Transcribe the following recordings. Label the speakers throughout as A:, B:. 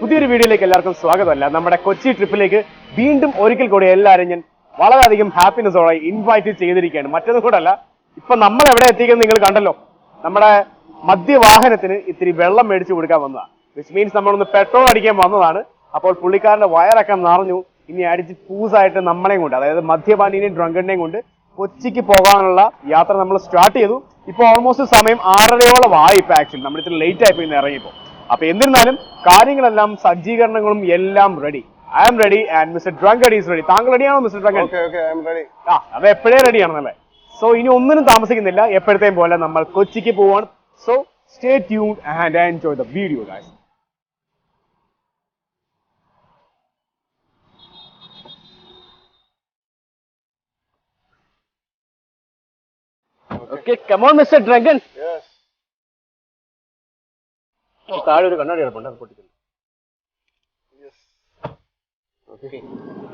A: പുതിയൊരു വീഡിയോയിലേക്ക് എല്ലാവർക്കും സ്വാഗതമല്ല. നമ്മുടെ കൊച്ചി ട്രിപ്പിലേക്ക് വീണ്ടും ഒരിക്കൽ കൂടി എല്ലാവരും ഞാൻ വളരെയധികം ഹാപ്പിനെസ്സോടെ ഇൻവൈറ്റ് ചെയ്തിരിക്കുകയാണ്. മറ്റൊന്നും കൂടല്ല, ഇപ്പൊ നമ്മൾ എവിടെ എത്തിക്കുന്നത് നിങ്ങൾ കണ്ടല്ലോ. നമ്മുടെ മദ്യവാഹനത്തിന് ഇത്തിരി വെള്ളം മേടിച്ചു കൊടുക്കാൻ വന്നതാണ്. വിച്ച് മീൻസ് നമ്മളൊന്ന് പെട്രോൾ അടിക്കാൻ വന്നതാണ്. അപ്പോൾ പുള്ളിക്കാരന്റെ വയറൊക്കെ നിറഞ്ഞു. ഇനി അടിച്ച് പൂസായിട്ട് നമ്മളെയും കൊണ്ട്, അതായത് മദ്യപാനിനെയും ഡ്രങ്കണിനെയും കൊണ്ട് കൊച്ചിക്ക് പോകാനുള്ള യാത്ര നമ്മൾ സ്റ്റാർട്ട് ചെയ്തു. ഇപ്പൊ ഓൾമോസ്റ്റ് സമയം 6:30 ആയി. ഇപ്പൊ ആക്ച്വലി നമ്മൾ ഇത്തിരി ലേറ്റ് ആയിപ്പോ ഇന്ന് ഇറങ്ങിയപ്പോ. അപ്പൊ എന്നിരുന്നാലും കാര്യങ്ങളെല്ലാം സജ്ജീകരണങ്ങളും എല്ലാം ready. I am ready and mister drunked is ready. താങ്കൾ റെഡിയാണോ മിസ്റ്റർ ഡ്രങ്കഡ്? അത് എപ്പോഴേ റെഡിയാണെന്നല്ലേ. സോ ഇനി ഒന്നിനും താമസിക്കുന്നില്ല, എപ്പോഴത്തെയും പോലെ നമ്മൾ കൊച്ചിക്ക് പോവാണ്. So stay tuned and enjoy the video guys. Okay, come on, Mr. Dragon.
B: Yes.
A: താഴെ ഒരു കണ്ണാടി കിടപ്പുണ്ട്, അത് പൊട്ടിക്കുന്നു.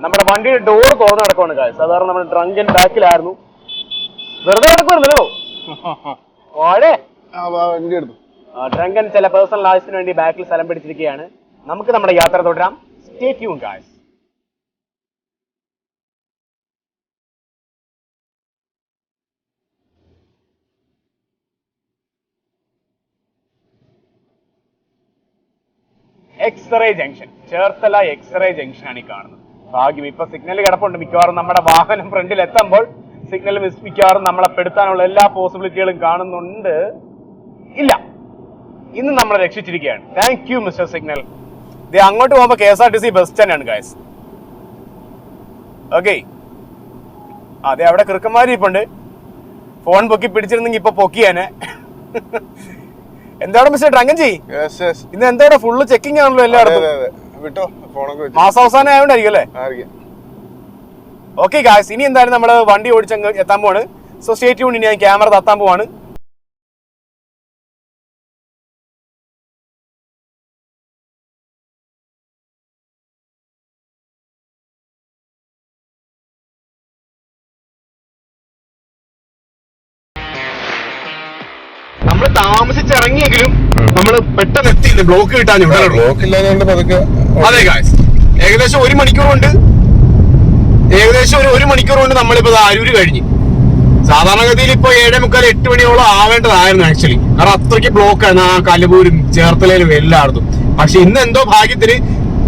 A: നമ്മുടെ വണ്ടിയുടെ ഡോർ തുറന്നു കിടക്കുവാണ് കാര്യം. സാധാരണ നമ്മുടെ ഡ്രങ്കൻ ബാക്കിലായിരുന്നു. വെറുതെ കിടക്കുമല്ലോ ഡ്രങ്കൻ ചില പേഴ്സണൽ ആവശ്യത്തിന് വേണ്ടി ബാക്കിൽ സ്ഥലം പിടിച്ചിരിക്കുകയാണ്. നമുക്ക് നമ്മുടെ യാത്ര തുടരാം. Stay tune guys. X-ray junction, Cherthala x-ray junction ആണ് ഈ കാണുന്നത്. ഭാഗ്യം ഇപ്പൊ സിഗ്നൽ കിടപ്പുണ്ട്. മിക്കവാറും നമ്മുടെ വാഹനം ഫ്രണ്ടിൽ എത്തുമ്പോൾ സിഗ്നൽ മിക്കവാറും നമ്മളെ പെടുത്താനുള്ള എല്ലാ പോസിബിലിറ്റികളും കാണുന്നുണ്ട്. ഇല്ല, ഇന്ന് നമ്മളെ രക്ഷിച്ചിരിക്കുകയാണ്. Thank you mister signal. ഇത് അങ്ങോട്ട് പോകുമ്പോ KSRTC ബസ് സ്റ്റാൻഡ് ആണ് ഗൈസ്. ഓക്കെ, അതെ അവിടെ കൃക്കന്മാരി ഇപ്പുണ്ട്. ഫോൺ പൊക്കി പിടിച്ചിരുന്നെങ്കിൽ ഇപ്പൊ പൊക്കിയാനെ. എന്താണ് മിസ്റ്റർ ഡ്രങ്കൻജി, ഇന്ന് എന്താ ഫുള്ള് ചെക്കിംഗ് ആണല്ലോ എല്ലായിടത്തും? മാസാവസാനം ആയതുകൊണ്ടായിരിക്കും അല്ലേ? ഓക്കെ ഗായ്സ്, ഇനി എന്തായാലും നമ്മള് വണ്ടി ഓടിച്ചങ്ങ് എത്താൻ പോവാണ്. So stay tuned. ഇനി ഞാൻ ക്യാമറ തത്താൻ പോവാണ്. നമ്മള് താമസിച്ചിറങ്ങിയെങ്കിലും നമ്മള് പെട്ടെന്ന് എത്തിയില്ല. ബ്ലോക്ക് കിട്ടാൻ അതെ ഗായ്സ്, ഏകദേശം ഒരു മണിക്കൂർ കൊണ്ട് നമ്മളിപ്പോ അരൂര് കഴിഞ്ഞു. സാധാരണഗതിയിൽ ഇപ്പൊ 7:45 8 മണിയോളം ആവേണ്ടതായിരുന്നു ആക്ച്വലി. കാരണം അത്രയ്ക്ക് ബ്ലോക്കാണ് ആ കലബൂരും ചേർത്തലയിലും എല്ലായിടത്തും. പക്ഷെ ഇന്ന് എന്തോ ഭാഗ്യത്തിന്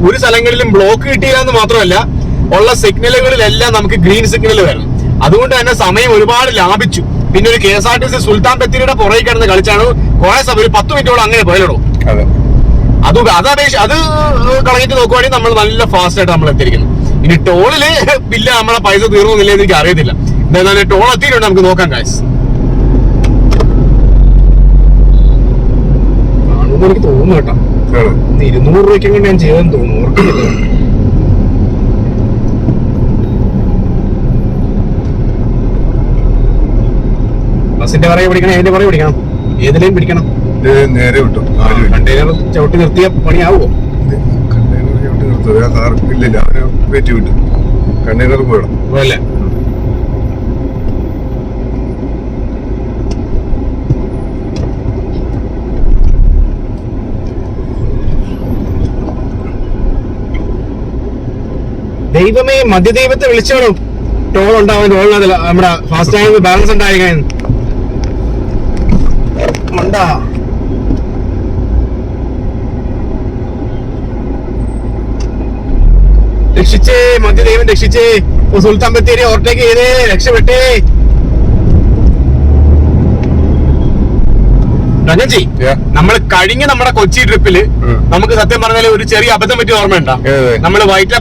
A: ഒരു സ്ഥലങ്ങളിലും ബ്ലോക്ക് കിട്ടിയില്ല എന്ന് മാത്രമല്ല, ഉള്ള സിഗ്നലുകളിലെല്ലാം നമുക്ക് ഗ്രീൻ സിഗ്നൽ വരണം. അതുകൊണ്ട് തന്നെ സമയം ഒരുപാട് ലാഭിച്ചു. പിന്നെ ഒരു KSRTC സുൽത്താൻ ബത്തേരിയുടെ പുറകെ കിടന്ന് കളിച്ചാണ് കുറെ സമയം, ഒരു 10 മിനിറ്റോളം അങ്ങനെ പോയല്ലോ. അത് കളഞ്ഞിട്ട് നോക്കുവാണെങ്കിൽ നമ്മൾ നല്ല ഫാസ്റ്റ് ആയിട്ട് നമ്മൾ എത്തിയിരിക്കുന്നു. ഇനി ടോളില് ബില്ല് നമ്മളെ പൈസ തീർന്നില്ല എന്ന് എനിക്ക് അറിയത്തില്ല. എന്തായാലും ടോൾ എത്തിയിട്ടുണ്ട്, നമുക്ക് നോക്കാം ഗൈസ്. കാണുമ്പോൾ എനിക്ക് തോന്നുന്നു കേട്ടോ, 200 രൂപയ്ക്ക് ഞാൻ ചെയ്തെന്ന് തോന്നുന്നു. ഓർക്കുന്നില്ല. ബസിന്റെ പറയെ പിടിക്കണം, ഏതിന്റെ പറയെ പിടിക്കണം, ഏതിലേയും പിടിക്കണം?
B: നേരെ വിട്ടു.
A: കണ്ടെയ്നർ ചവിട്ടി നിർത്തിയ പണിയാവോ?
B: കണ്ടെയ്നർ ചവിട്ടി നിർത്തുക കാർ ഇല്ലില്ല, അവരെ വെറ്റി വിട്ടു. കണ്ടെയ്നർ പോയിടാം
A: പോയല്ലേ? ദൈവമേ, മദ്യദൈവത്തെ വിളിച്ചോളും. ടോൾ ഉണ്ടാവാൻ ടോളിനകത്തില്ല, നമ്മുടെ ഫാസ്റ്റ് ടാഗ് ബാലൻസ് ഉണ്ടായിരിക്കാൻ. രക്ഷിച്ചേ, മദ്യദൈവം രക്ഷിച്ചേ. സുൽത്താൻ ബത്തേരി ഓവർടേക്ക് ചെയ്തേ, രക്ഷപ്പെട്ടേ. രഞ്ജി, നമ്മൾ കഴിഞ്ഞ നമ്മുടെ കൊച്ചി ട്രിപ്പില് നമുക്ക് സത്യം പറഞ്ഞാൽ ഒരു ചെറിയ അബദ്ധം പറ്റി ഓർമ്മയുണ്ടോ? നമ്മള് വൈറ്റ്ല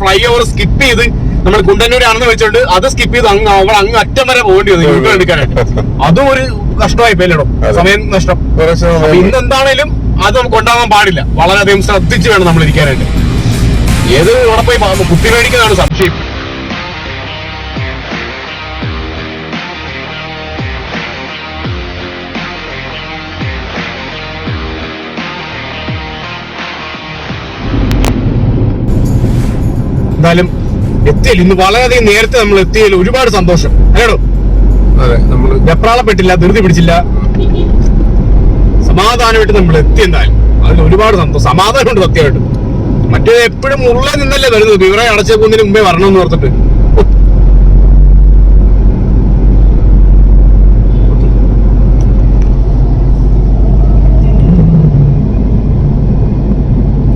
A: ഫ്ലൈ ഓവർ സ്കിപ്പ് ചെയ്ത് നമ്മൾ കുണ്ടന്നൂരാണെന്ന് വെച്ചോണ്ട് അത് സ്കിപ്പ് ചെയ്ത് അങ്ങ് അറ്റം വരെ പോകേണ്ടി വന്നു യൂട്ടേൺ എടുക്കാനായിട്ട്. അതും ഒരു നഷ്ടമായി പോയല്ലോ, സമയം നഷ്ടം. ഇന്നെന്താണേലും അത് നമുക്ക് ഉണ്ടാവാൻ പാടില്ല. വളരെയധികം ശ്രദ്ധിച്ച് വേണം നമ്മൾ ഇരിക്കാനായിട്ട്. ഏത് ഇവിടെ പോയി കുത്തി മേടിക്കുന്നതാണ് സംശയം. എന്തായാലും എത്തിയില്ല, ഇന്ന് വളരെയധികം നേരത്തെ നമ്മൾ എത്തിയതിൽ ഒരുപാട് സന്തോഷം. അല്ലേടോ? വെപ്രാളപ്പെട്ടില്ല, ധൃതി പിടിച്ചില്ല. സമാധാനമായിട്ട് നമ്മൾ എത്തി. എന്തായാലും അതിൽ ഒരുപാട് സന്തോഷം, സമാധാനമുണ്ട് സത്യമായിട്ട്. മറ്റേത് എപ്പോഴും ഉള്ളിൽ നിന്നല്ലേ വരുന്നത്, ബിവറ അടച്ചേക്കുന്നതിന് മുമ്പേ വരണമെന്ന് ഓർത്തിട്ട്.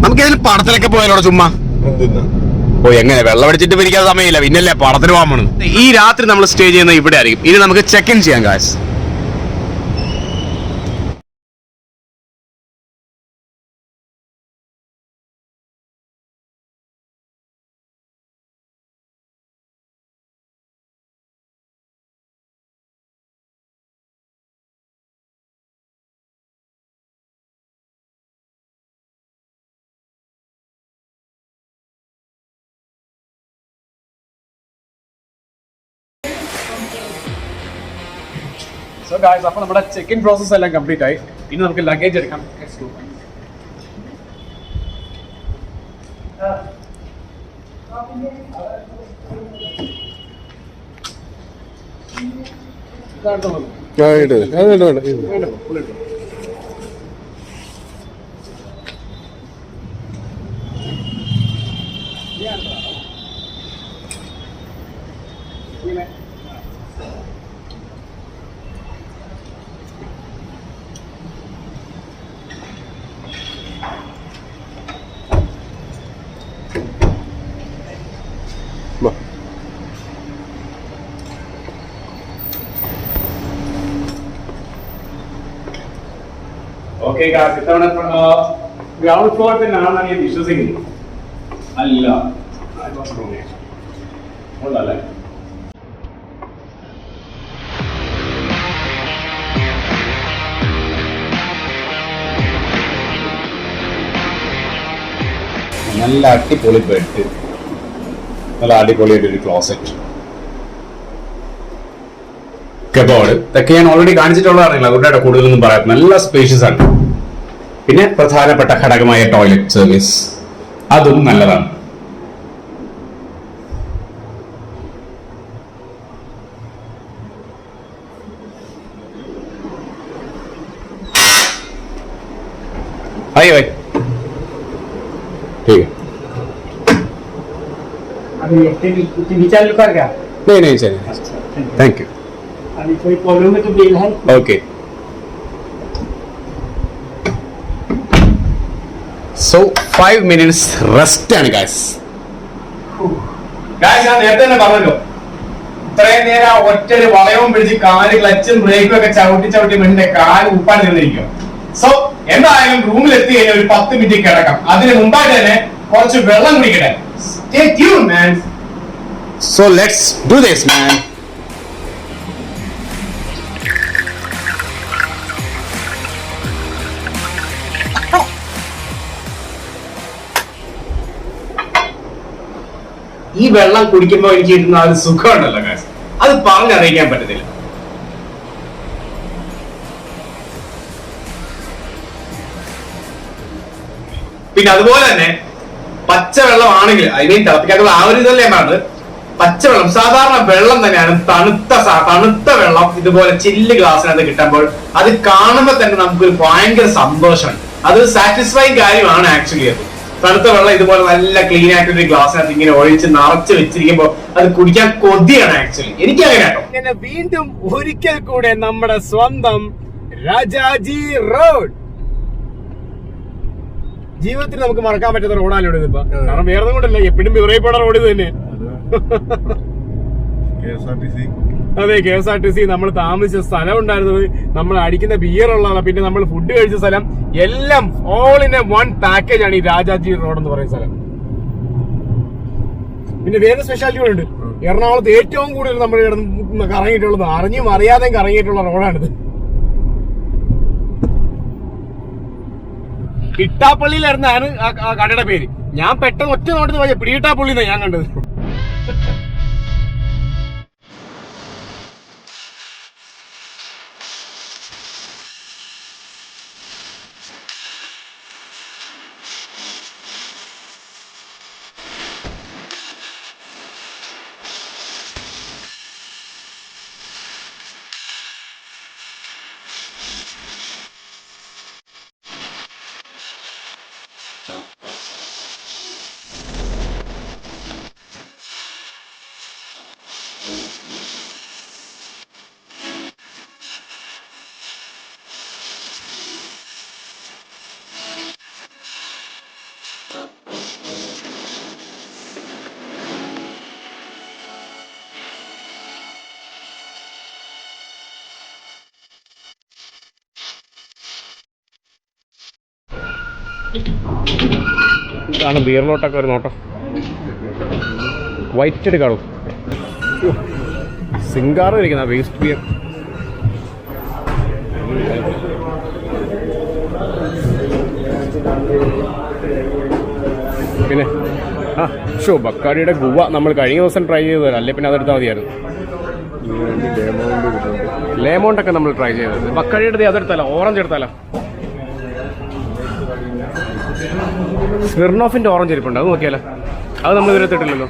A: നമുക്കേതിൽ പടത്തിലൊക്കെ പോയാലോ ചുമ്മാ? ഓ എങ്ങനെ വെള്ളം അടിച്ചിട്ട് പിരിക്കാൻ സമയമില്ല, പിന്നല്ലേ പടത്തിന് പോകാൻ പോണത്. ഈ രാത്രി നമ്മൾ സ്റ്റേ ചെയ്യുന്നത് ഇവിടെ ആയിരിക്കും. ഇനി നമുക്ക് ചെക്ക് ഇൻ ചെയ്യാം ഗായ്സ്. സോ ഗായ്സ്, അപ്പോൾ നമ്മുടെ ചെക്ക് ഇൻ പ്രോസസ് എല്ലാം കംപ്ലീറ്റ് ആയി. ഇനി നമുക്ക് ലഗേജ് എടുക്കാം. ഓക്കെ ഗായ്സ്, ഇത്തവണ ഗ്രൗണ്ട് ഫ്ലോർ തന്നെയാണെന്ന് ഞാൻ വിശ്വസിക്കുന്നു. അല്ല, ഉള്ളല്ലേ? നല്ല അടിപൊളി ബെഡ്, നല്ല അടിപൊളിയായിട്ടൊരു ക്ലോസറ്റ്, കബോർഡ്, ഇതൊക്കെ ഞാൻ ഓൾറെഡി കാണിച്ചിട്ടുള്ളതാണല്ലോ, അവരുടെ കൂടുതലൊന്നും പറയാം. നല്ല സ്പേഷ്യസ് ആണ്. പിന്നെ പ്രധാനപ്പെട്ട ഘടകമായ ടോയ്ലറ്റ് സർവീസ്, അതും നല്ലതാണ്. ഹായ് ഹായ്, ठीक है।
C: अभी टीवी चालू कर क्या?
A: नहीं चलिए, थैंक यू।
C: अभी कोई प्रॉब्लम है तो बिल है।
A: ओके, സോ 5 minutes റെസ്റ്റ് ആണ് ഗായ്സ്. ഞാൻ നേരത്തെ തന്നെ പറഞ്ഞല്ലോ, ഇത്രയും നേരം ഒറ്റൊരു വളയവും പിടിച്ച് കാല് ക്ലച്ചും ബ്രേക്കും ഒക്കെ ചവിട്ടി വീടിന്റെ കാല് ഉപ്പാൻ നിന്നിരിക്കും. സോ എന്തായാലും റൂമിൽ എത്തി കഴിഞ്ഞാൽ ഒരു 10 മിനിറ്റ് കിടക്കാം. അതിന് മുമ്പായിട്ട് തന്നെ കുറച്ച് വെള്ളം കുടിക്കട്ടെ. Stay tuned, man. So let's do this, man. ഈ വെള്ളം കുടിക്കുമ്പോൾ എനിക്ക് ഇരുന്ന ആ ഒരു സുഖമുണ്ടല്ലോ ഗായ്സ്, അത് പറഞ്ഞറിയിക്കാൻ പറ്റത്തില്ല. പിന്നെ അതുപോലെ തന്നെ പച്ചവെള്ളം ആണെങ്കിൽ അതിനെ തിളപ്പിക്കാത്ത ആ ഒരു ഇതല്ലേ പറഞ്ഞത്. പച്ചവെള്ളം സാധാരണ വെള്ളം തന്നെയാണ്, തണുത്ത വെള്ളം ഇതുപോലെ ചില്ല് ഗ്ലാസ്സിനകത്ത് കിട്ടുമ്പോൾ അത് കാണുമ്പോൾ തന്നെ നമുക്കൊരു ഭയങ്കര സന്തോഷമാണ്. അത് സാറ്റിസ്ഫൈങ് കാര്യമാണ് ആക്ച്വലി. അത് തണുത്ത വെള്ളം ഇതുപോലെ നല്ല ക്ലീൻ ആയിട്ടൊരു ഗ്ലാസ്സിനകത്ത് ഇങ്ങനെ ഒഴിച്ച് നിറച്ച് വെച്ചിരിക്കുമ്പോൾ അത് കുടിക്കാൻ കൊതിയാണ് ആക്ച്വലി. എനിക്ക് അങ്ങനെ കേട്ടോ. ഇങ്ങനെ വീണ്ടും ഒരിക്കൽ കൂടെ നമ്മുടെ സ്വന്തം രാജാജി റോഡ്, ജീവിതത്തിൽ നമുക്ക് മറക്കാൻ പറ്റുന്ന റോഡാണ് ഇവിടെ ഇതിപ്പോ. കാരണം വേറെ കൊണ്ടല്ല, എപ്പോഴും വിവരപ്പെടുന്ന റോഡ് ഇത് തന്നെ. അതെ, KSRTC. നമ്മൾ താമസിച്ച സ്ഥലം ഉണ്ടായിരുന്നത്, നമ്മൾ അടിക്കുന്ന ബിയർ ഉള്ളതാണ്, പിന്നെ നമ്മൾ ഫുഡ് കഴിച്ച സ്ഥലം, എല്ലാം all in A one package ആണ് ഈ രാജാജി റോഡ് എന്ന് പറയുന്ന സ്ഥലം. പിന്നെ വേറെ സ്പെഷ്യാലിറ്റി ഉണ്ട്. എറണാകുളത്ത് ഏറ്റവും കൂടുതൽ നമ്മൾ കറങ്ങിയിട്ടുള്ളത്, അറിഞ്ഞും അറിയാതെയും കറങ്ങിയിട്ടുള്ള റോഡാണിത്. ഇട്ടാപ്പള്ളിയിലായിരുന്നാണ് ആ കടയുടെ പേര്. ഞാൻ പെട്ടെന്ന് ഒറ്റ നോട്ടത്തിൽ പോയ പിടിയിട്ടാപ്പള്ളി എന്നാണ് ഞാൻ കണ്ടത്. ഇതാണ് ബിയറിലോട്ടൊക്കെ ഒരു നോട്ടം. വൈറ്റ് എടുക്കാണോ? സിംഗാറും ഇരിക്കുന്ന വേസ്റ്റ് ബിയർ. പിന്നെ ബക്കാടിയുടെ ഗുവ നമ്മൾ കഴിഞ്ഞ ദിവസം ട്രൈ ചെയ്തതല്ല, അല്ലേ പിന്നെ അതെടുത്താൽ മതിയായിരുന്നു. ലേമോണ്ടൊക്കെ നമ്മൾ ട്രൈ ചെയ്തത്. ബക്കാടിയുടെ അതെടുത്താലോ, ഓറഞ്ച് എടുത്താലോ? സ്മിർനോഫിന്റെ ഓറഞ്ച് ഇരിപ്പുണ്ട്, അത് നോക്കിയാലോ? അത് നമ്മൾ ഇതുവരെ ഇട്ടിട്ടില്ലല്ലോ.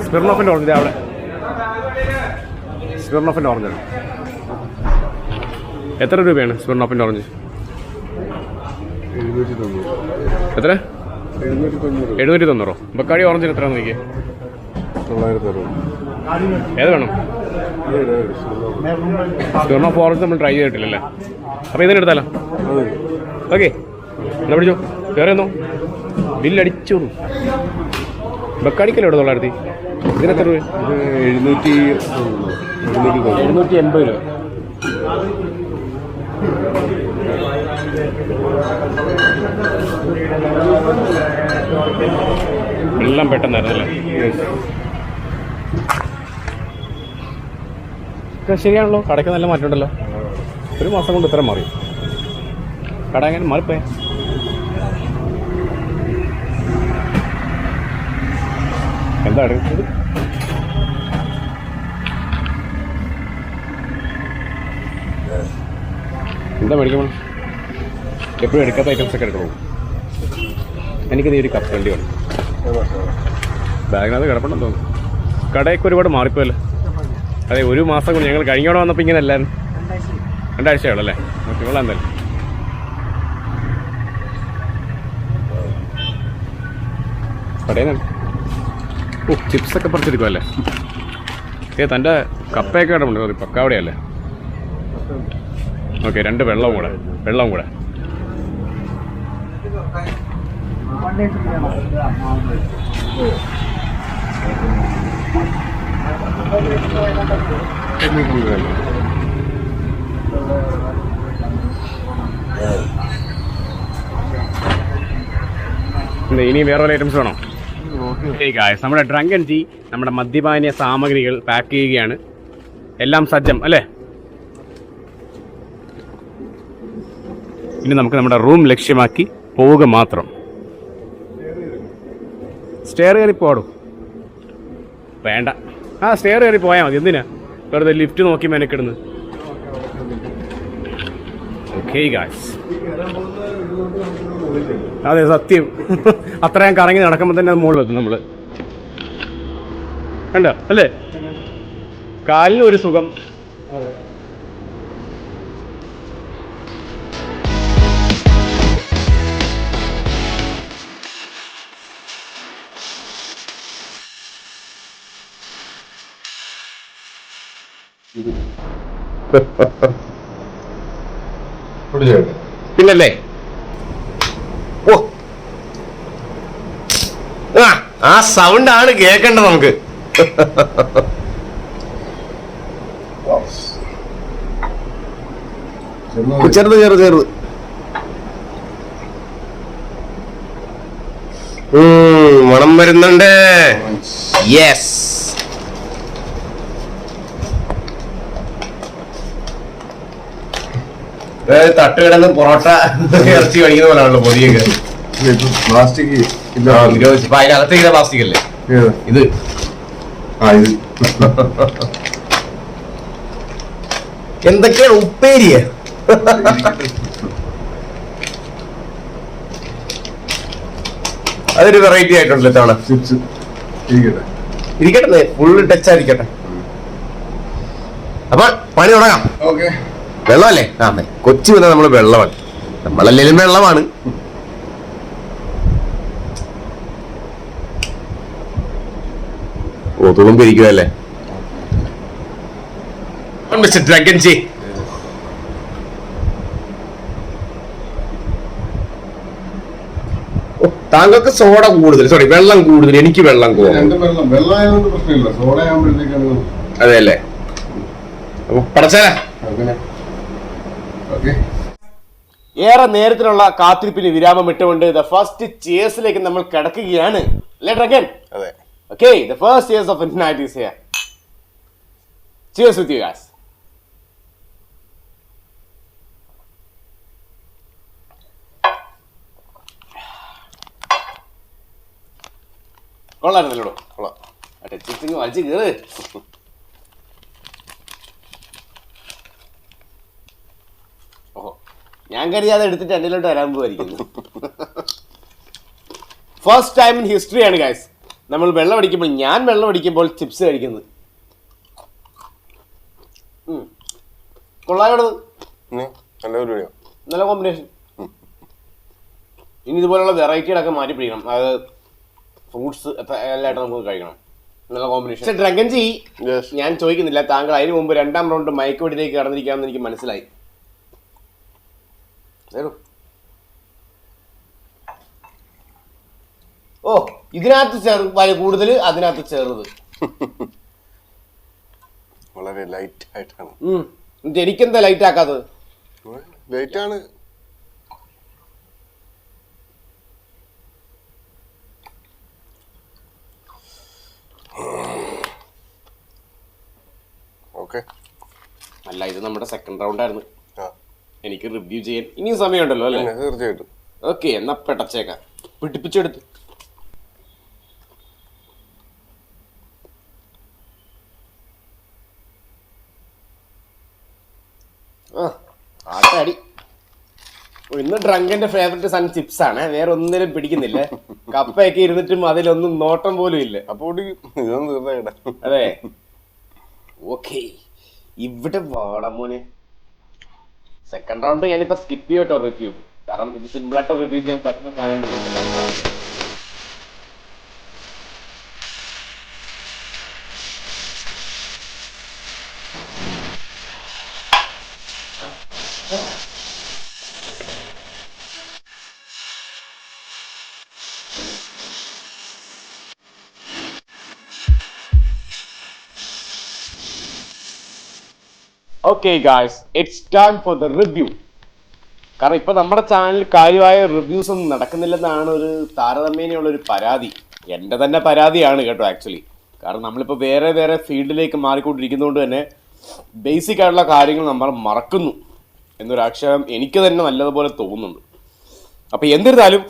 A: സ്മിർനോഫിന്റെ ഓറഞ്ച് അവിടെ, സ്മിർനോഫിന്റെ ഓറഞ്ച് എത്ര രൂപയാണ് സ്മിർനോഫിന്റെ ഓറഞ്ച്? എത്ര? 790. ബക്കാടി ഓറഞ്ചിന് എത്ര നോക്കിയേ?
B: 960.
A: ഏത് വേണം? സ്മിർനോഫ് ഓറഞ്ച് നമ്മൾ ട്രൈ ചെയ്തിട്ടില്ലല്ലേ. അപ്പോൾ ഇതിനെടുത്താലോ? ഓക്കെ, എന്നാ പിടിച്ചോ, കയറിയെന്നോ, ബില്ലടിച്ചു. ബക്കാടിക്കല്ലോ 900. ഇതിനെത്ര രൂപ? 780 രൂപ. എല്ലാം പെട്ടെന്നായിരുന്നല്ലേ? ശരിയാണല്ലോ, കടയ്ക്ക് നല്ല മാറ്റമുണ്ടല്ലോ. ഒരു മാസം കൊണ്ട് ഇത്ര മാറി കട. എങ്ങനെ മാറിപ്പോയ? എന്താ എടുക്കുന്നത്? എന്താ മേടിക്കണം? എപ്പോഴും എടുക്കാത്ത ഐറ്റംസ് ഒക്കെ എടുക്കണോ? എനിക്കിത് ഒരു കപ്പ് വണ്ടി വേണം. ബാഗിനകത്ത് കിടപ്പുണ്ടെന്ന് തോന്നുന്നു. കടയൊക്കെ ഒരുപാട് മാറിപ്പോയല്ലോ. അതെ, ഒരു മാസം കൊണ്ട് ഞങ്ങൾ കഴിഞ്ഞോടെ വന്നപ്പോൾ ഇങ്ങനെ അല്ലായിരുന്നു. 2 ആഴ്ചയുള്ളല്ലേ? ഓക്കെ, കൊള്ളാം. എന്തായാലും കടയിൽ ചിപ്സൊക്കെ പറിച്ചെടുക്കുമല്ലേ? തൻ്റെ കപ്പയൊക്കെ കിടപ്പുണ്ട്. പക്കാവടെയല്ലേ? ഓക്കെ, 2 വെള്ളവും കൂടെ. ഇനി വേറെ വല്ല ഐറ്റംസ് വേണോ? നമ്മുടെ ഡ്രങ്കൻ ടീ, നമ്മുടെ മദ്യപാനീയ സാമഗ്രികൾ പാക്ക് ചെയ്യുകയാണ്. എല്ലാം സജ്ജം അല്ലേ? ഇനി നമുക്ക് നമ്മുടെ റൂം ലക്ഷ്യമാക്കി പോവുക മാത്രം. സ്റ്റെയർ കയറി പോടും വേണ്ട. സ്റ്റെയർ കയറി പോയാൽ മതി. എന്തിനാ വെറുതെ ലിഫ്റ്റ് നോക്കി മെനക്കിടുന്നത്? ഓക്കെ ഗായ്സ്, അതെ സത്യം. അത്രയും കറങ്ങി നടക്കുമ്പോൾ തന്നെ മുകളിലെത്തും നമ്മൾ. കണ്ടോ അല്ലേ? കാലിനൊരു സുഖം. പിന്നല്ലേ? ഓ, ആ സൗണ്ട് ആണ് കേൾക്കേണ്ടത് നമുക്ക്. ചെറുത് മണം വരുന്നുണ്ട്. യെസ്, തട്ടുകിടന്ന് പൊറോട്ട ഇറച്ചി കഴിക്കുന്ന പോലെയാണല്ലോ പൊതിയൊക്കെ.
B: പ്ലാസ്റ്റിക്
A: അതിനകത്ത് ഇങ്ങനെ പ്ലാസ്റ്റിക് അല്ലേ ഇത്? എന്തൊക്കെയാണ് ഉപ്പേരിയ? അതൊരു വെറൈറ്റി ആയിട്ടുണ്ടല്ലോ ഇത്തവണ.
B: ചിപ്സ്
A: ഇരിക്കട്ടെ, ഫുള്ള് ടച്ച് ആയിരിക്കട്ടെ. അപ്പൊ പണി തുടങ്ങാം.
B: ഓക്കെ,
A: വെള്ളമല്ലേ? കൊച്ചി വന്നാൽ നമ്മള് വെള്ളമാണ്. നമ്മളല്ലെങ്കിലും വെള്ളമാണ്. ഓ, തുളുമ്പിരിക്കുവല്ലേ? താങ്കൾക്ക് സോഡ കൂടുതൽ, സോറി വെള്ളം കൂടുതൽ, എനിക്ക് വെള്ളം കൂടുതൽ.
B: വെള്ളമായതുകൊണ്ട് പ്രശ്നമില്ല, സോഡ ആകുമ്പോഴത്തേക്കാണ്.
A: അതെ അല്ലേ? അപ്പൊ പടച്ചാല ഏറെ നേരത്തിനുള്ള കാത്തിരിപ്പിന് വിരാമം ഇട്ടുകൊണ്ട് ദ ഫസ്റ്റ് ചേഴ്സിലേക്ക് നമ്മൾ കിടക്കുകയാണ്. Let again.
B: അതെ.
A: Okay, the first cheers of night is here. Cheers with you guys. കൊള്ളായിരുന്നല്ലോ.
B: കൊള്ളാം.
A: ടച്ചിങ് വലിച്ചു കയറ്. ഓഹോ, ഞാൻ കരുതിയാതെ എടുത്തിട്ട് എന്നിലോട്ട് വരാൻ പോയിരിക്കുന്നു. ഫസ്റ്റ് ടൈം ഇൻ ഹിസ്റ്ററി ആണ് ഗൈസ് നമ്മൾ വെള്ളം അടിക്കുമ്പോൾ, ഞാൻ വെള്ളം അടിക്കുമ്പോൾ ചിപ്സ് കഴിക്കുന്നത്. കൊള്ളായോടത്.
B: നല്ല പരിപാടിയോ,
A: നല്ല കോമ്പിനേഷൻ. ഇനി ഇതുപോലുള്ള വെറൈറ്റികളൊക്കെ മാറ്റി പിടിക്കണം. അതായത് ഫ്രൂട്ട്സ് എല്ലായിട്ടും നമുക്ക് കഴിക്കണം. നല്ല കോമ്പിനേഷൻ. പക്ഷെ ഡ്രഗൻ ജി, ഞാൻ ചോദിക്കുന്നില്ല, താങ്കൾ അതിന് മുമ്പ് 2ാം റൗണ്ട് മയക്കുവെടിയിലേക്ക് കടന്നിരിക്കാമെന്ന് എനിക്ക് മനസ്സിലായി. ഓ, ഇതിനകത്ത് കൂടുതൽ, അതിനകത്ത് ചെറുത്.
B: വളരെ ലൈറ്റ് ആയിട്ടാണ്.
A: എനിക്കെന്താ ലൈറ്റ് ആക്കാത്തത്?
B: ലൈറ്റ് ആണ്. ഓക്കെ.
A: അല്ല, ഇത് നമ്മുടെ 2nd റൗണ്ട് ആയിരുന്നു. എനിക്ക് റിവ്യൂ ചെയ്യാൻ ഇനിയും സമയമുണ്ടല്ലോ അല്ലേ?
B: തീർച്ചയായിട്ടും.
A: ഓക്കെ, എന്നാ പെട്ടച്ചേക്കാം. പിടിപ്പിച്ചെടുത്ത്. ആട്ടടി. ഇന്ന് ഡ്രങ്കന്റെ ഫേവറേറ്റ് സാധനം ചിപ്സ് ആണ്. വേറെ ഒന്നിനും പിടിക്കുന്നില്ല. കപ്പയൊക്കെ ഇരുന്നിട്ടും അതിലൊന്നും നോട്ടം പോലും ഇല്ല.
B: അപ്പോൾ ഇതൊന്നും തീർന്നേടാ.
A: അതെ. ഓക്കെ, ഇവിടെ വാടമോനെ. 2nd റൗണ്ട് ഞാനിപ്പോ സ്കിപ്പ് ചെയ്യട്ടോ റിവ്യൂ. കാരണം ഇത് സിമ്പിളായിട്ട് റിവ്യൂ ചെയ്യാൻ പറ്റുന്ന സാധനം. Okay guys, it's time for the review. കാരണം ഇപ്പൊ നമ്മുടെ ചാനലിൽ കാര്യമായ റിവ്യൂസ് ഒന്നും നടക്കുന്നില്ലെന്നാണ് ഒരു താരതമ്യേനയുള്ളൊരു പരാതി. എൻ്റെ തന്നെ പരാതിയാണ് കേട്ടോ ആക്ച്വലി. കാരണം നമ്മളിപ്പോൾ വേറെ വേറെ ഫീൽഡിലേക്ക് മാറിക്കൊണ്ടിരിക്കുന്നതുകൊണ്ട് തന്നെ ബേസിക് ആയിട്ടുള്ള കാര്യങ്ങൾ നമ്മൾ മറക്കുന്നു എന്നൊരാക്ഷേപം എനിക്ക് തന്നെ നല്ലതുപോലെ തോന്നുന്നുണ്ട്. അപ്പോൾ എന്നിരുന്നാലും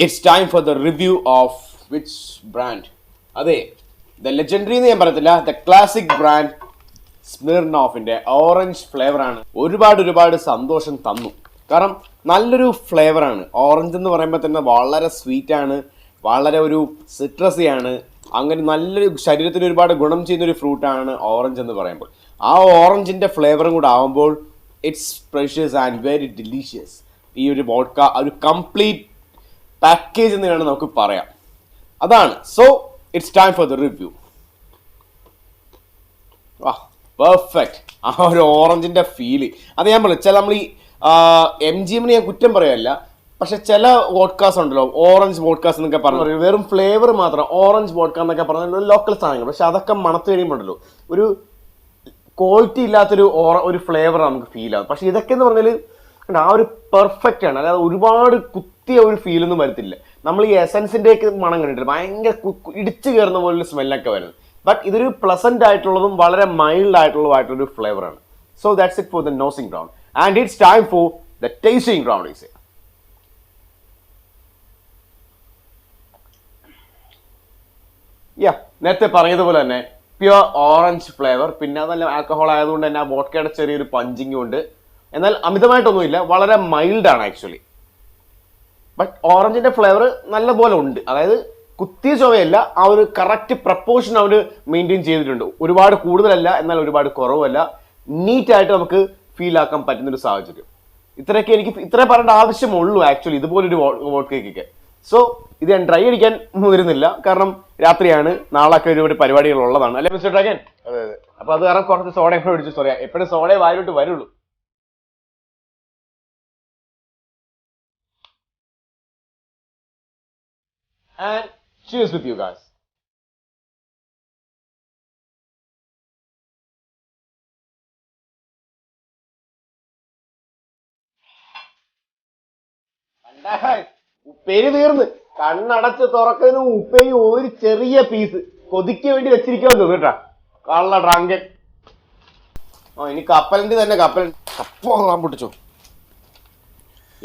A: it's time for the review of which brand. അതെ, ദ ലെജൻഡറി എന്ന് ഞാൻ പറയത്തില്ല, ദ ക്ലാസിക് ബ്രാൻഡ് സ്മിർനോഫിന്റെ ഓറഞ്ച് ഫ്ലേവറാണ്. ഒരുപാട് സന്തോഷം തന്നു. കാരണം നല്ലൊരു ഫ്ലേവറാണ്. ഓറഞ്ച് എന്ന് പറയുമ്പോൾ തന്നെ വളരെ സ്വീറ്റാണ്, വളരെ ഒരു സിട്രസിയാണ്. അങ്ങനെ നല്ലൊരു ശരീരത്തിന് ഒരുപാട് ഗുണം ചെയ്യുന്നൊരു ഫ്രൂട്ടാണ് ഓറഞ്ച് എന്ന് പറയുമ്പോൾ. ആ ഓറഞ്ചിൻ്റെ ഫ്ലേവറും കൂടെ ആകുമ്പോൾ it's precious and very delicious. ഈ ഒരു വോഡ്ക ഒരു കംപ്ലീറ്റ് പാക്കേജ് എന്ന് വേണം നമുക്ക് പറയാം. അതാണ്. So it's time for the review. Perfect. ആ ഒരു ഓറഞ്ചിൻ്റെ ഫീല് അത് ഞാൻ പറഞ്ഞു. ചില നമ്മൾ ഈ MGM ഞാൻ കുറ്റം പറയുകയല്ല, പക്ഷെ ചില വോഡ്കാസ് ഉണ്ടല്ലോ, ഓറഞ്ച് വോഡ്കാസ് എന്നൊക്കെ പറഞ്ഞു വെറും ഫ്ലേവർ മാത്രം ഓറഞ്ച് വോഡ്ക എന്നൊക്കെ പറഞ്ഞ ലോക്കൽ സാധനങ്ങൾ. പക്ഷെ അതൊക്കെ മണത്ത് കഴിയുമ്പോണ്ടല്ലോ ഒരു ക്വാളിറ്റി ഇല്ലാത്തൊരു ഫ്ലേവർ നമുക്ക് ഫീൽ ആകും. പക്ഷെ ഇതൊക്കെ എന്ന് പറഞ്ഞാൽ ആ ഒരു പെർഫെക്റ്റ് ആണ്. അല്ലാതെ ഒരുപാട് കുത്തിയ ഒരു ഫീലൊന്നും വരത്തില്ല. നമ്മൾ ഈ എസൻസിൻ്റെ ഒക്കെ മണം കണ്ടിട്ടില്ല, ഭയങ്കര ഇടിച്ചു കയറുന്ന പോലൊരു സ്മെല്ലൊക്കെ വരുന്നത്. ബട്ട് ഇതൊരു പ്ലസന്റ് ആയിട്ടുള്ളതും വളരെ മൈൽഡ് ആയിട്ടുള്ളതുമായിട്ടൊരു ഫ്ലേവറാണ്. So that's it for the nosing round and it's time for the tasting round. Is നേരത്തെ പറഞ്ഞതുപോലെ തന്നെ പ്യുവർ ഓറഞ്ച് ഫ്ലേവർ. പിന്നെ അതല്ല ആൽക്കഹോൾ ആയതുകൊണ്ട് തന്നെ ആ വോഡ്കയുടെ ചെറിയൊരു പഞ്ചിങ്ങും ഉണ്ട്. എന്നാൽ അമിതമായിട്ടൊന്നുമില്ല, വളരെ മൈൽഡ് ആണ് ആക്ച്വലി. ബട്ട് ഓറഞ്ചിന്റെ ഫ്ലേവർ നല്ല പോലെ ഉണ്ട്. അതായത് കുത്തിയ ചുവയല്ല, ആ ഒരു കറക്റ്റ് പ്രപ്പോർഷൻ അവർ മെയിൻറ്റെയിൻ ചെയ്തിട്ടുണ്ട്. ഒരുപാട് കൂടുതലല്ല, എന്നാൽ ഒരുപാട് കുറവല്ല. നീറ്റായിട്ട് നമുക്ക് ഫീൽ ആക്കാൻ പറ്റുന്നൊരു സാഹചര്യം. ഇത്രയൊക്കെ എനിക്ക് ഇത്രേ പറയേണ്ട ആവശ്യമുള്ളൂ ആക്ച്വലി ഇതുപോലൊരു വോഡ്കയ്ക്കൊക്കെ. സോ ഇത് ഞാൻ ഡ്രൈ അടിക്കാൻ വരുന്നില്ല, കാരണം രാത്രിയാണ്, നാളൊക്കെ ഒരുപാട് പരിപാടികൾ ഉള്ളതാണ് അല്ലെ മിസ്റ്റർ ഡ്രാഗൻ?
B: അതെ അതെ.
A: അപ്പൊ അത് കാരണം കുറച്ച് സോഡ മേടിച്ചു. സോറി, എപ്പോഴും സോഡ വായിലോട്ട് വരുള്ളൂ. And cheers with you guys. ഉപ്പേരി തീർന്ന് കണ്ണടച്ച് തുറക്കുന്നതിന് ഉപ്പേരി ഒരു ചെറിയ പീസ് കൊതിക്ക് വേണ്ടി വെച്ചിരിക്കുമെന്ന് കേട്ടാ കള്ള ഡ്രാങ്കൻ. ഇനി കപ്പലണ്ടി തന്നെ കപ്പ പൊട്ടിച്ചോ.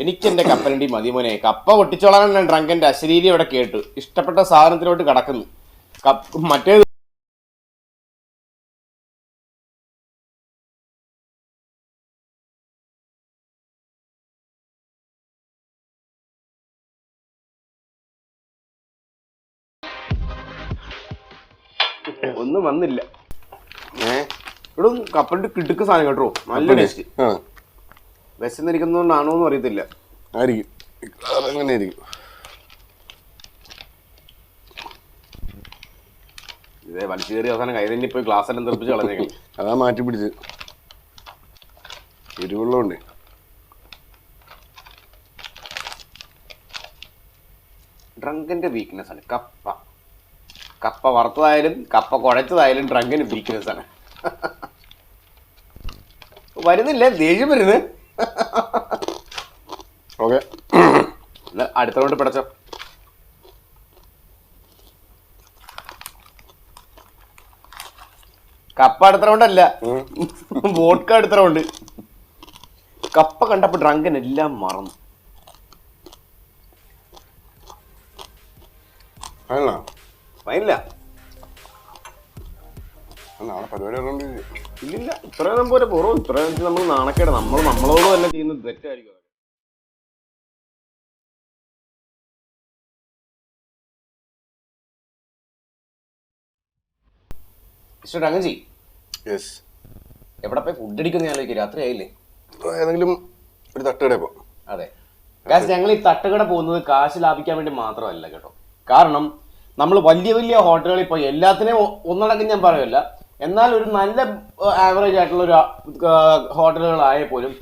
A: എനിക്ക് എന്റെ കപ്പലണ്ടി മതി മോനെ. കപ്പ പൊട്ടിച്ചോളാൻ ഞാൻ ഡ്രങ്കന്റെ അശരീരി അവിടെ കേട്ടു. ഇഷ്ടപ്പെട്ട സാധനത്തിലോട്ട് കടക്കുന്നു. മറ്റേത് ഒന്നും വന്നില്ല. ഇവിടെ കപ്പലിന്റെ കിടുക്ക് സാധനം കേട്ടോ, നല്ല ടേസ്റ്റ്. വിശന്നിരിക്കുന്നോണ്ടാണോന്നും അറിയത്തില്ല. ഇതേ വലിച്ചു കയറി അവസാനം കൈതന്നെ പോയി ഗ്ലാസ് എല്ലാം തെറിപ്പിച്ച് കളഞ്ഞേക്കും.
B: അതാ മാറ്റി പിടിച്ച് എരിവുള്ളതുകൊണ്ട്.
A: ഡ്രങ്കന്റെ വീക്ക്നെസ് ആണ് കപ്പ. കപ്പ വറുത്തതായാലും കപ്പ കുഴച്ചതായാലും ഡ്രങ്കന് വീക്ക്നെസ് ആണ്. വരുന്നില്ല, ദേഷ്യം വരുന്നത്.
B: ഓക്കെ,
A: അടുത്ത റൗണ്ട് പിടച്ചോ. കപ്പ അടുത്ത റൗണ്ടല്ല, വോഡ്ക അടുത്ത റൗണ്ട്. കപ്പ കണ്ടപ്പോ ഡ്രങ്കൻ എല്ലാം മറന്നു. ഫൈനല്ല,
B: നാളെ പരിപാടി
A: ഇല്ലില്ല. ഇത്രയും പോലെ പോറോ. ഇത്രയും നമ്മൾ നാണക്കേട്. നമ്മളോട് തന്നെ ചെയ്യുന്നത് തെറ്റായിരിക്കും. ഡ്രങ്കൻജി എവിടെ പോയി ഫുഡ് അടിക്കുന്ന ആലോചിക്കും. രാത്രി ആയില്ലേ?
B: ഏതെങ്കിലും ഒരു തട്ടുകട പോ.
A: അതെ കാശ്, ഞങ്ങൾ ഈ തട്ടുകട പോകുന്നത് കാശ് ലാഭിക്കാൻ വേണ്ടി മാത്രമല്ല കേട്ടോ. കാരണം നമ്മൾ വലിയ വലിയ ഹോട്ടലുകളിൽ പോയി എല്ലാത്തിനെയും ഒന്നടക്കം ഞാൻ പറയുമല്ല, എന്നാൽ ഒരു നല്ല ആവറേജ് ആയിട്ടുള്ള ഒരു ഹോട്ടലുകളായ പോലും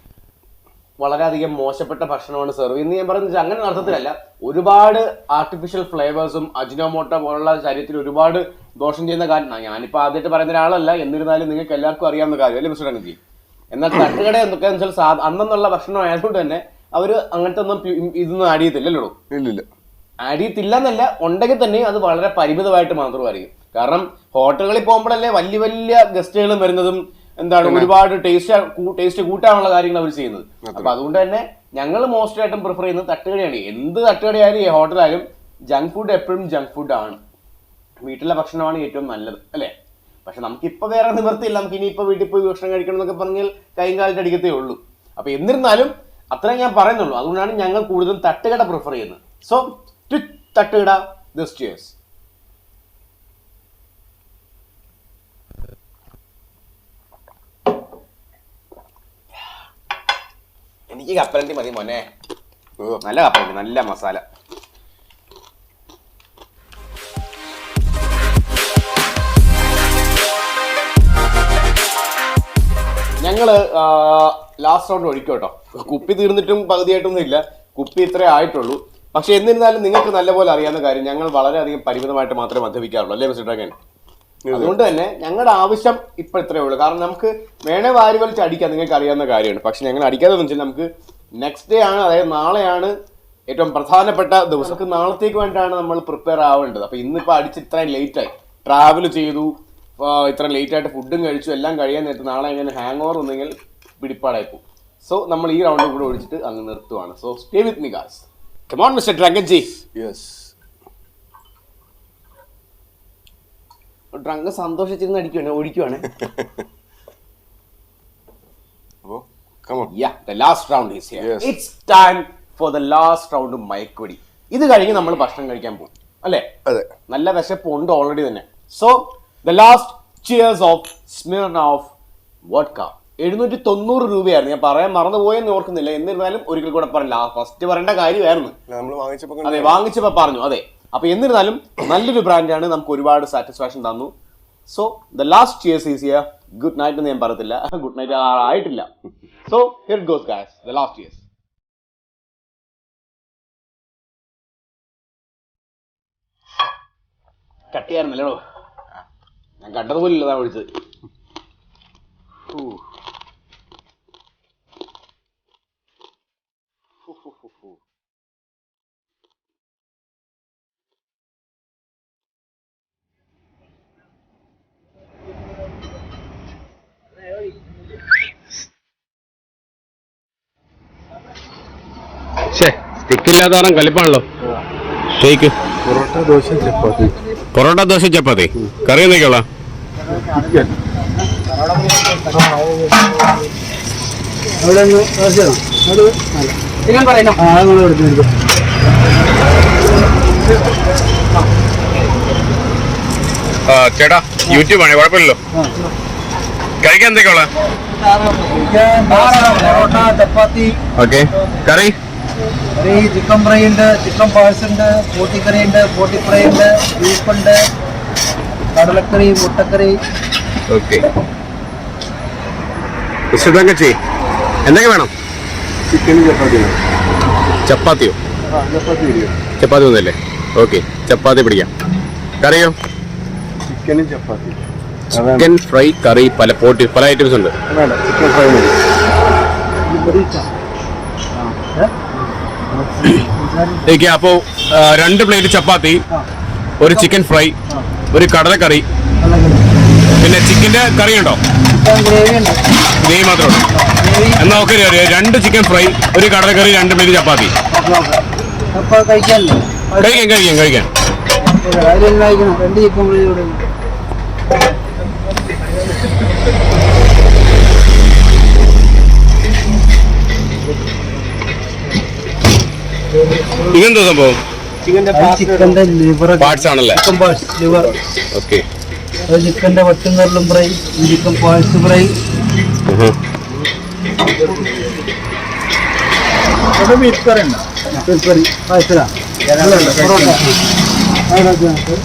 A: വളരെയധികം മോശപ്പെട്ട ഭക്ഷണമാണ് സെർവ് ചെയ്യുന്നത്. ഞാൻ പറയുന്നത് അങ്ങനെ അർത്ഥത്തിലല്ല, ഒരുപാട് ആർട്ടിഫിഷ്യൽ ഫ്ലേവേഴ്സും അജിനോമോട്ടോ പോലുള്ള ശരീരത്തിൽ ഒരുപാട് ദോഷം ചെയ്യുന്ന കാര്യം. ഞാനിപ്പോൾ ആദ്യമായിട്ട് പറയുന്ന ഒരാളല്ല, എന്നിരുന്നാലും നിങ്ങൾക്ക് എല്ലാവർക്കും അറിയാവുന്ന കാര്യം അല്ലേ മിസ്റ്റർ ഡ്രങ്കൻജി? എന്നാൽ തട്ടുകട എന്തൊക്കെയാണെന്ന് വെച്ചാൽ അന്നുള്ള ഭക്ഷണം ആയതുകൊണ്ട് തന്നെ അവർ അങ്ങനത്തെ ഒന്നും ഇതൊന്നും ആഡ് ചെയ്യത്തില്ലല്ലോ.
B: ഇല്ലില്ല,
A: ആഡ് ചെയ്യത്തില്ല എന്നല്ല, ഉണ്ടെങ്കിൽ തന്നെ അത് വളരെ പരിമിതമായിട്ട് മാത്രമായിരിക്കും. കാരണം ഹോട്ടലുകളിൽ പോകുമ്പോഴല്ലേ വലിയ വലിയ ഗസ്റ്റുകളും വരുന്നതും എന്താണ് ഒരുപാട് ടേസ്റ്റ് കൂട്ടാനുള്ള കാര്യങ്ങൾ അവർ ചെയ്യുന്നത്. അപ്പൊ അതുകൊണ്ട് തന്നെ ഞങ്ങൾ മോസ്റ്റ് ആയിട്ടും പ്രിഫർ ചെയ്യുന്നത് തട്ടുകടയാണ്. എന്ത് തട്ടുകടയായാലും ഹോട്ടലായാലും ജങ്ക് ഫുഡ് എപ്പോഴും ജങ്ക് ഫുഡ് ആണ്. വീട്ടിലെ ഭക്ഷണമാണ് ഏറ്റവും നല്ലത് അല്ലേ? പക്ഷെ നമുക്കിപ്പോൾ വേറെ നിവൃത്തിയില്ല. നമുക്ക് ഇനിയിപ്പോൾ വീട്ടിൽ പോയി ഭക്ഷണം കഴിക്കണം എന്നൊക്കെ പറഞ്ഞാൽ കൈയും കാലിട്ട് അടിക്കത്തേ ഉള്ളൂ. അപ്പൊ എന്നിരുന്നാലും അത്രയും ഞാൻ പറയുന്നുള്ളൂ. അതുകൊണ്ടാണ് ഞങ്ങൾ കൂടുതലും തട്ടുകട പ്രിഫർ ചെയ്യുന്നത്. സോ തട്ടുകട ദിസ് ചിയേഴ്സ്. എനിക്ക് കപ്പലണ്ടി മതി മോനെ. നല്ല കപ്പലണ്ടി, നല്ല മസാല. ഞങ്ങള് ലാസ്റ്റ് റൗണ്ട് ഒഴിക്കും കേട്ടോ. കുപ്പി തീർന്നിട്ടും പകുതിയായിട്ടൊന്നും ഇല്ല, കുപ്പി ഇത്രേ ആയിട്ടുള്ളൂ. പക്ഷെ എന്നിരുന്നാലും നിങ്ങൾക്ക് നല്ലപോലെ അറിയാവുന്ന കാര്യം, ഞങ്ങൾ വളരെയധികം പരിമിതമായിട്ട് മാത്രമേ മദ്യപിക്കാറുള്ളൂ അല്ലേ മിസ്റ്റർ ഡ്രങ്കൻ? അതുകൊണ്ട് തന്നെ ഞങ്ങളുടെ ആവശ്യം ഇപ്പൊ ഇത്രയേ ഉള്ളൂ. കാരണം നമുക്ക് വേണേ വാരി വലിച്ച് അടിക്കാം, നിങ്ങൾക്ക് അറിയാവുന്ന കാര്യമാണ്. പക്ഷെ ഞങ്ങൾ അടിക്കാതെ വെച്ചാൽ നമുക്ക് നെക്സ്റ്റ് ഡേ ആണ്, അതായത് നാളെയാണ് ഏറ്റവും പ്രധാനപ്പെട്ട ദിവസം. നമുക്ക് നാളത്തേക്ക് വേണ്ടിയിട്ടാണ് നമ്മൾ പ്രിപ്പയർ ആവേണ്ടത്. അപ്പൊ ഇന്നിപ്പോ അടിച്ച് ഇത്രയും ലേറ്റായി, ട്രാവൽ ചെയ്തു, ഇത്ര ലേറ്റ് ആയിട്ട് ഫുഡും കഴിച്ചു, എല്ലാം കഴിയാൻ നേരത്ത് നാളെ എങ്ങനെ ഹാങ് ഓവർ ഉണ്ടെങ്കിൽ പിടിപ്പാടായി പോകും. സോ നമ്മൾ ഈ റൗണ്ട് കൂടെ ഒഴിച്ചിട്ട് അങ്ങ് നിർത്തുവാണ്. So stay with me guys. Come on mister ഡ്രങ്കൻജി.
B: യെസ്,
A: ഡ്രങ്ക് സന്തോഷിച്ചിരുന്ന് ഒഴിക്കുവാണ്. The last round is here. Yes. It's time for the last round of മയക്കുവെടി. ഇത് കഴിഞ്ഞ് നമ്മൾ ഭക്ഷണം കഴിക്കാൻ പോകും അല്ലേ?
B: അതെ,
A: നല്ല വിശപ്പ് ഉണ്ട് ഓൾറെഡി തന്നെ. So the last cheers of Smirnoff vodka. 790 രൂപയായിരുന്നു. ഞാൻ പറയാൻ മറന്നുപോയെന്ന് ഓർക്കുന്നില്ല, എന്നിരുന്നാലും ഒരിക്കൽ കൂടെ പറഞ്ഞില്ല. ഫസ്റ്റ് പറയേണ്ട കാര്യമായിരുന്നു, അതെ വാങ്ങിച്ചപ്പോ പറഞ്ഞു. അതെ, അപ്പൊ എന്നിരുന്നാലും നല്ലൊരു ബ്രാൻഡാണ്, നമുക്ക് ഒരുപാട് സാറ്റിസ്ഫാക്ഷൻ തന്നു. So the last cheers is here. Good night എന്ന് ഞാൻ പറയത്തില്ല, ഗുഡ് നൈറ്റ് ആയിട്ടില്ല. So here goes guys, the last cheers. കട്ടിയായിരുന്നല്ലോ, ഞാൻ കണ്ടതുപോലും ഇല്ലതാ ഒഴിച്ചത്. സ്റ്റിക്കില്ലാത്ത കാരണം കലിപ്പാണല്ലോ. ഷേക്ക്
B: പൊറോട്ട, ദോശ, ചപ്പാത്തി.
A: പൊറോട്ട, ദോശ, ചപ്പാത്തി. കറി എന്തൊക്കെയുള്ള? ചേട്ടാ യൂട്യൂബാണ്, കുഴപ്പമില്ലല്ലോ. കഴിക്കാൻ എന്തൊക്കെയുള്ള?
C: Parotta, chapati,
A: okay. Curry
C: curry chicken fry ഉണ്ട്, ചിക്കൻ പാഴ്സ് ഉണ്ട്, പോട്ടിക്കറി ഉണ്ട്, പോട്ടി ഫ്രൈ ഉണ്ട്, ബീഫുണ്ട്, കടലക്കറി, മുട്ടക്കറി.
A: ഓക്കെ. തങ്കച്ചി എന്തൊക്കെ വേണം?
B: ചിക്കനും ചപ്പാത്തിയാണ്.
A: ചപ്പാത്തിയോ?
B: ചപ്പാത്തി ഇരിക്കും.
A: ചപ്പാത്തി ഒന്നല്ലേ? ഓക്കെ, ചപ്പാത്തി പിടിക്കാം. കറിയോ?
B: ചിക്കനും ചപ്പാത്തി.
A: ചിക്കൻ ഫ്രൈ, കറി, പല ഐറ്റംസ് ഉണ്ട്.
B: വേണ്ട, ചിക്കൻ ഫ്രൈ മതി.
A: ഓക്കെ, അപ്പോൾ 2 പ്ലേറ്റ് ചപ്പാത്തി, ഒരു ചിക്കൻ ഫ്രൈ, ഒരു കടലക്കറി, പിന്നെ ചിക്കൻ്റെ കറി ഉണ്ടോ? നെയ്യ് മാത്രമേ ഉള്ളൂ. എന്നാൽ ഓക്കെ, 2 ചിക്കൻ ഫ്രൈ, ഒരു കടലക്കറി, 2 പ്ലേറ്റ് ചപ്പാത്തി. കഴിക്കാം. ഇതെന്തോ സംഭവം?
C: ചിക്കന്റെ ലിവർ,
A: പാർട്സ് ആണല്ലേ?
C: Chicken parts liver.
A: ഓക്കെ.
C: ചിക്കന്റെ വട്ടുന്നറിലും fry, chicken parts fry. Beef curry ഉണ്ടോ? ബീഫ് കറി പാഴ്സലാ.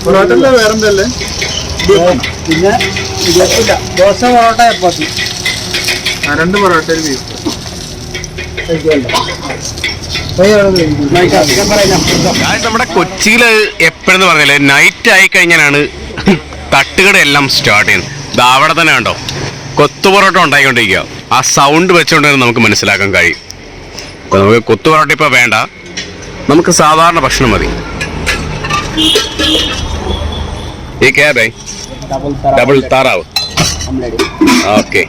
C: പൊറോട്ട വേറെന്തല്ലേ? പിന്നെ ദോശ, പൊറോട്ട, ചപ്പാത്തി. 2 പൊറോട്ട, ഒരു ബീഫ്.
A: നമ്മുടെ കൊച്ചിയില് എപ്പോഴെന്ന് പറഞ്ഞാല് നൈറ്റ് ആയി കഴിഞ്ഞാലാണ് തട്ടുകട എല്ലാം സ്റ്റാർട്ട് ചെയ്യുന്നത്. ഇത് അവിടെ തന്നെ കണ്ടോ, കൊത്തു പൊറോട്ട ഉണ്ടായിക്കൊണ്ടിരിക്കുക. ആ സൗണ്ട് വെച്ചുകൊണ്ട് തന്നെ നമുക്ക് മനസ്സിലാക്കാൻ കഴിയും. അപ്പൊ നമുക്ക് കൊത്തു പൊറോട്ട ഇപ്പൊ വേണ്ട, നമുക്ക് സാധാരണ ഭക്ഷണം മതി. ഈ ക്യാ ബൈ? ഡബിൾ താറാവ്. ഓക്കെ.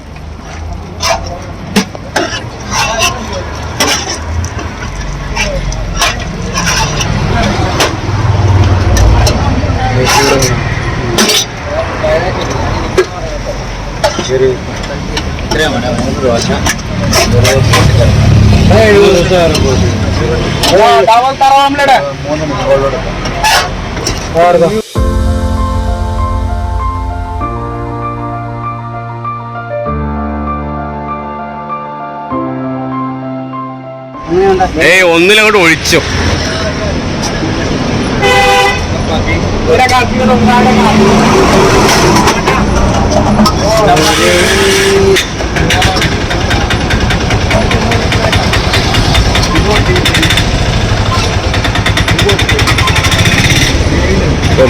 A: ഒന്നിലങ്ങോട്ട് ഒഴിച്ചോ.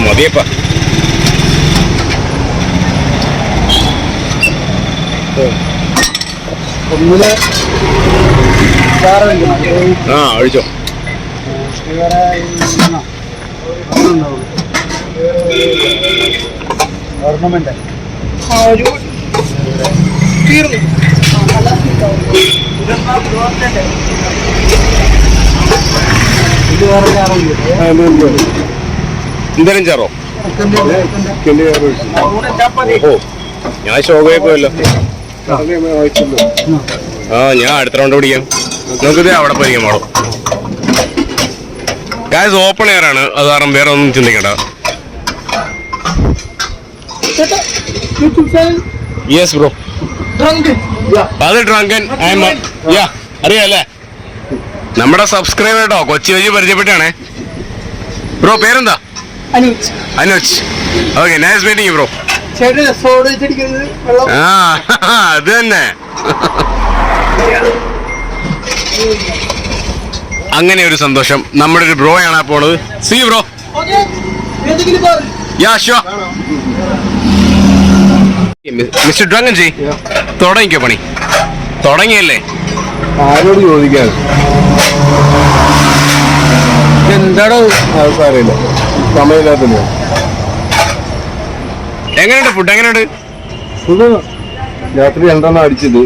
A: മതിയപ്പ. ഒഴിച്ചോ.
C: ഓർണമെന്റ്
A: എന്തേലും ചേറോ? ഓ, ഞാൻ ശോകമല്ലോ. ഞാൻ അടുത്ത റൗണ്ട് പിടിക്കാം. നമുക്കിത് അവിടെ പോയിരിക്കാം. മോളോ ഗായ്സ്, ഓപ്പൺ എയർ ആണ്, അത് കാരണം വേറെ ഒന്നും ചിന്തിക്കണ്ട. യെസ് ബ്രോ, അത് ഡ്രങ്കൻ. അറിയാല്ലേ, നമ്മുടെ സബ്സ്ക്രൈബർ കേട്ടോ, കൊച്ചി വഴി പരിചയപ്പെട്ടാണേ. ബ്രോ പേരെന്താ? Anuj. Okay, nice meeting bro. അത് തന്നെ. അങ്ങനെ ഒരു സന്തോഷം. നമ്മുടെ ഒരു ബ്രോ ആണ് പോണത്. See bro. Mister drunken ji, തുടങ്ങിക്കോ പണി. തുടങ്ങിയല്ലേ?
B: ആരോട് ചോദിക്കാൻ?
A: എന്താടോ
B: സാരമില്ല, സമയമില്ലാത്ത.
A: എങ്ങനെയുണ്ട് ഫുഡ്? എങ്ങനെയുണ്ട്?
B: രാത്രി 2 അടിച്ചത്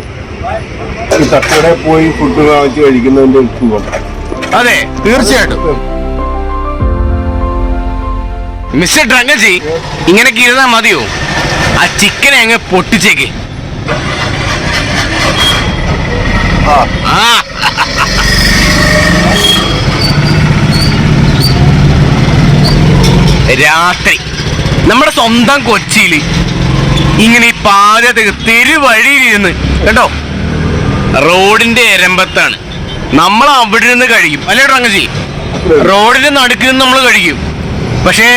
B: ഈ തട്ടുകടയിൽ പോയി ഫുഡ് വാങ്ങിച്ച് കഴിക്കുന്നതിന്റെ സുഖം.
D: അതെ, തീർച്ചയായിട്ടും. മിസ്റ്റർ ഡ്രങ്കജി, ഇങ്ങനെയൊക്കെ ഇരുന്നാ മതിയോ? ആ ചിക്കനെ അങ്ങ് പൊട്ടിച്ചേക്ക്. രാത്രി നമ്മുടെ സ്വന്തം കൊച്ചിയിൽ ഇങ്ങനെ ഈ പാചക തെരുവഴിയിലിരുന്ന് കേട്ടോ, റോഡിന്റെ എരമ്പത്താണ് നമ്മൾ അവിടെ നിന്ന് കഴിക്കും അല്ലേ ഡ്രങ്കജി? റോഡിന്റെ നടുക്കിൽ നിന്ന് നമ്മൾ കഴിക്കും. പക്ഷേ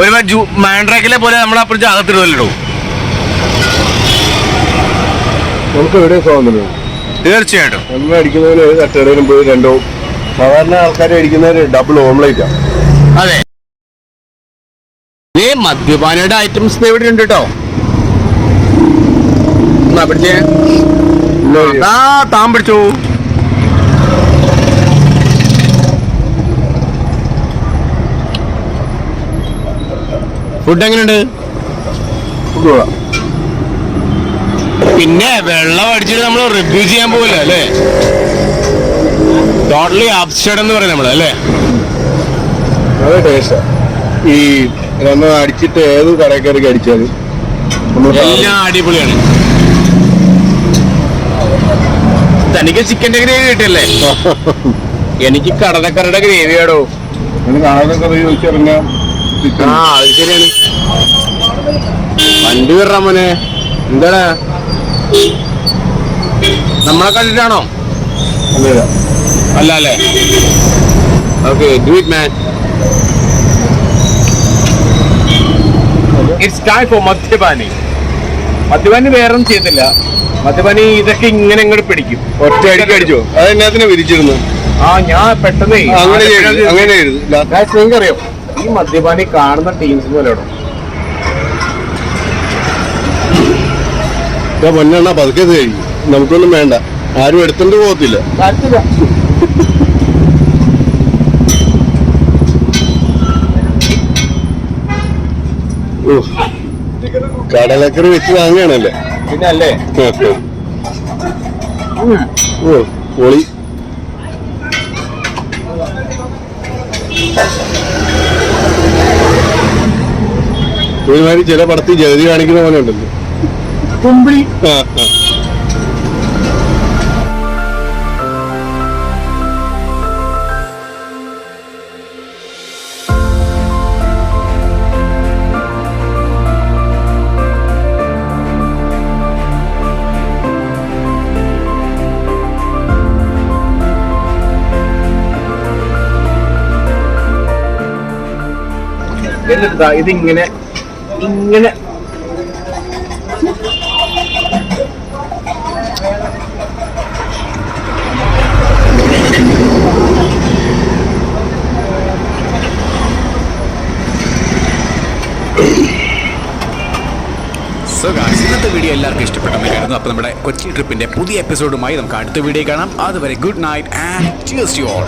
D: ഒരു മാൻഡ്രാക്കിലെ പോലെ നമ്മൾ അപ്പുറത്ത് അകത്തിടുമല്ലോ.
B: നമുക്ക് എവിടെ സ്വാതന്ത്ര്യം?
D: തീർച്ചയായിട്ടും.
B: നമ്മൾ അടിക്കുന്നവര് തട്ടുകടയിലും പോയി രണ്ടോ, സാധാരണ ആൾക്കാരെ അടിക്കുന്നവര് ഡബിൾ ഓംലേറ്റ് ആണ്.
D: അതെ, മദ്യപാനയുടെ ഐറ്റംസ് ഇവിടെ ഉണ്ട് കേട്ടോ. പിടിച്ചേ, താൻ പിടിച്ചു. ഫുഡ് എങ്ങനെയുണ്ട്? പിന്നെ വെള്ളം അടിച്ചിട്ട് നമ്മൾ റിവ്യൂ ചെയ്യാൻ പോകില്ല അല്ലേ? ടോട്ടലി അപ്സ്റ്റേഡ് എന്ന് പറയും നമ്മള് അല്ലേ?
B: നല്ല ടേസ്റ്റാ. ഈ നമ്മൾ അടിച്ചിട്ട് ഏത് കടയിൽ കയറി അടിച്ചാലും
D: എല്ലാം അടിപൊളിയാണ്. തനിക്ക് ചിക്കന്റെ ഗ്രേവി കിട്ടിയല്ലേ? എനിക്ക് കടലക്കറിയുടെ ഗ്രേവിയാടോ.
B: കറി ചോദിച്ചിറങ്ങാം.
D: ആ, അത് ശരിയാണ്. വണ്ടി വിടറാ മോനെ. എന്താടാ, നമ്മളെ കണ്ടിട്ടാണോ? അല്ല അല്ലേ? Okay, do it man. It's time for മദ്യപാനി. മദ്യപാനി വേറൊന്നും ചെയ്തില്ല. മദ്യപാനി ഇതൊക്കെ ഇങ്ങനെ ഇങ്ങോട്ട് പിടിക്കും.
B: ഒറ്റ അടിക്ക് അടിച്ചോ? അതെന്നാത്തിനെ വിരിച്ചിരുന്നു?
D: ഞാൻ പെട്ടെന്ന്
B: അങ്ങനെ
D: നിങ്ങൾക്ക് അറിയോ, ഈ മദ്യപാനി കാണുന്ന ടീംസ് പോലെ
B: പൊന്നെണ്ണ പതുക്കെ കഴിക്കും. നമുക്കൊന്നും വേണ്ട, ആരും എടുത്തോണ്ട് പോകത്തില്ല. കടലക്കറി വെച്ച് വാങ്ങുകയാണല്ലേ?
D: പിന്നെ അല്ലേ?
B: ഓ, പൊളി. ഒരുമാതിരി ചില പടത്തിൽ ജഗതി കാണിക്കുന്ന പോലെ ഉണ്ടല്ലോ.
D: കുമ്പിളി. എന്നിട്ടാ ഇതിങ്ങനെ ഇങ്ങനെ
E: ഇന്നത്തെ വീഡിയോ എല്ലാവർക്കും ഇഷ്ടപ്പെട്ടെന്നായിരുന്നു. അപ്പോൾ നമ്മുടെ കൊച്ചി ട്രിപ്പിന്റെ പുതിയ എപ്പിസോഡുമായി നമുക്ക് അടുത്ത വീഡിയോ കാണാം. അതുവരെ good night and cheers to all.